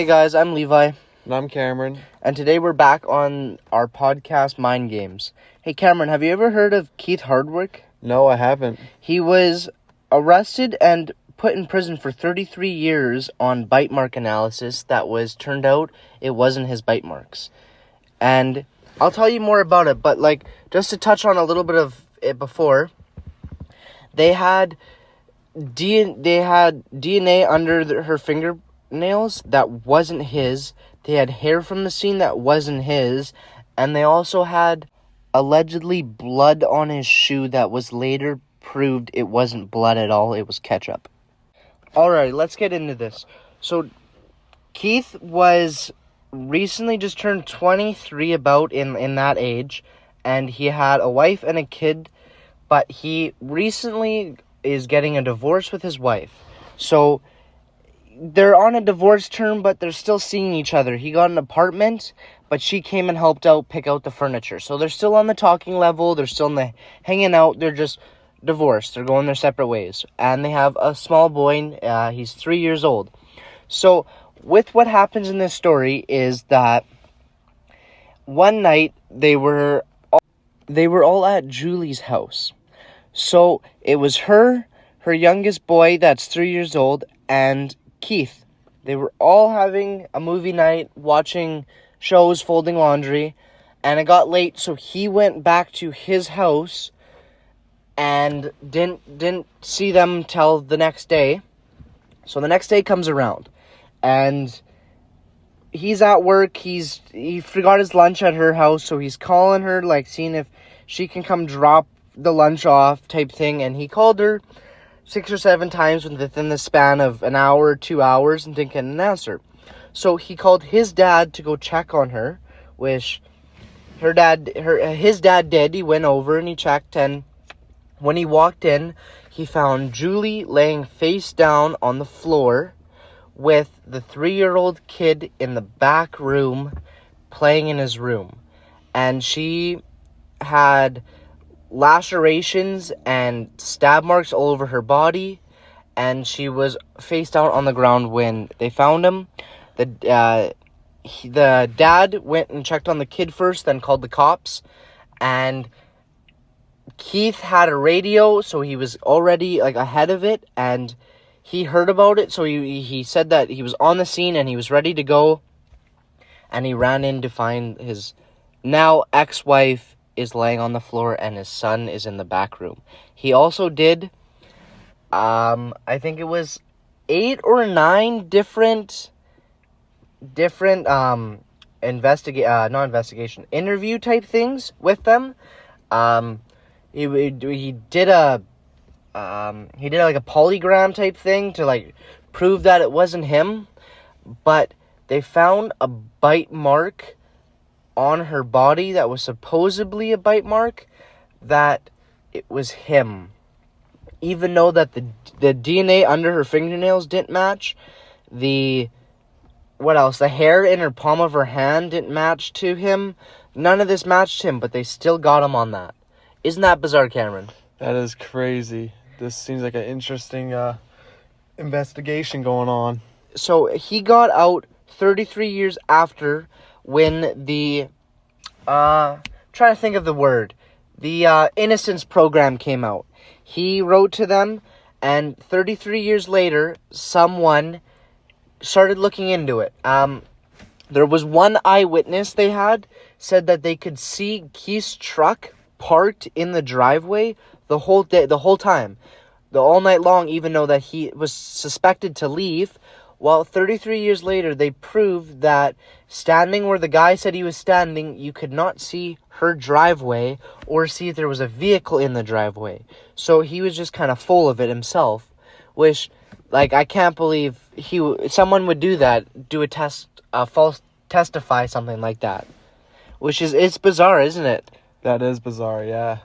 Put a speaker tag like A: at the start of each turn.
A: Hey guys, I'm Levi.
B: And I'm Cameron.
A: And today we're back on our podcast, Mind Games. Hey Cameron, have you ever heard of Keith Hardwick?
B: No, I haven't.
A: He was arrested and put in prison for 33 years on bite mark analysis that was turned out it wasn't his bite marks. And I'll tell you more about it, but just to touch on a little bit of it before, they had DNA under her fingernails that wasn't his. They had hair from the scene that wasn't his, and they also had allegedly blood on his shoe that was later proved it wasn't blood at all, it was ketchup. Alright, let's get into this. So, Keith was recently just turned 23 about in that age, and he had a wife and a kid, but he recently is getting a divorce with his wife. So, they're on a divorce term, but they're still seeing each other. He got an apartment, but she came and helped out pick out the furniture. So they're still on the talking level. They're still hanging out. They're just divorced. They're going their separate ways. And they have a small boy. He's 3 years old. So with what happens in this story is that one night they were all at Julie's house. So it was her youngest boy that's 3 years old, and Keith. They were all having a movie night, watching shows, folding laundry, and it got late, so he went back to his house and didn't see them till the next day. So the next day comes around, and he's at work. He forgot his lunch at her house, so he's calling her, seeing if she can come drop the lunch off type thing, and he called her 6 or 7 times within the span of an hour, 2 hours, and didn't get an answer. So he called his dad to go check on her, which his dad did. He went over and he checked, and when he walked in, he found Julie laying face down on the floor with the 3-year-old kid in the back room playing in his room. And she had lacerations and stab marks all over her body, and she was face down on the ground when they found him. The dad went and checked on the kid first, then called the cops, and Keith had a radio, so he was already ahead of it, and he heard about it, so he said that he was on the scene and he was ready to go, and he ran in to find his now ex-wife is laying on the floor, and his son is in the back room. He also did, I think it was 8 or 9 different interview type things with them. He did a polygram type thing to prove that it wasn't him, but they found a bite mark on her body that was supposedly a bite mark, that it was him. Even though that the DNA under her fingernails didn't match, the hair in her palm of her hand didn't match to him. None of this matched him, but they still got him on that. Isn't that bizarre, Cameron?
B: That is crazy. This seems like an interesting investigation going on.
A: So he got out 33 years after, when the trying to think of the word, the Innocence program came out. He wrote to them, and 33 years later, someone started looking into it. There was one eyewitness they had said that they could see Keith's truck parked in the driveway the whole day, the whole time, all night long, even though that he was suspected to leave. Well, 33 years later, they proved that standing where the guy said he was standing, you could not see her driveway or see if there was a vehicle in the driveway. So he was just kind of full of it himself, which, I can't believe someone would do that, do false testify, something like that. It's bizarre, isn't it?
B: That is bizarre, yeah.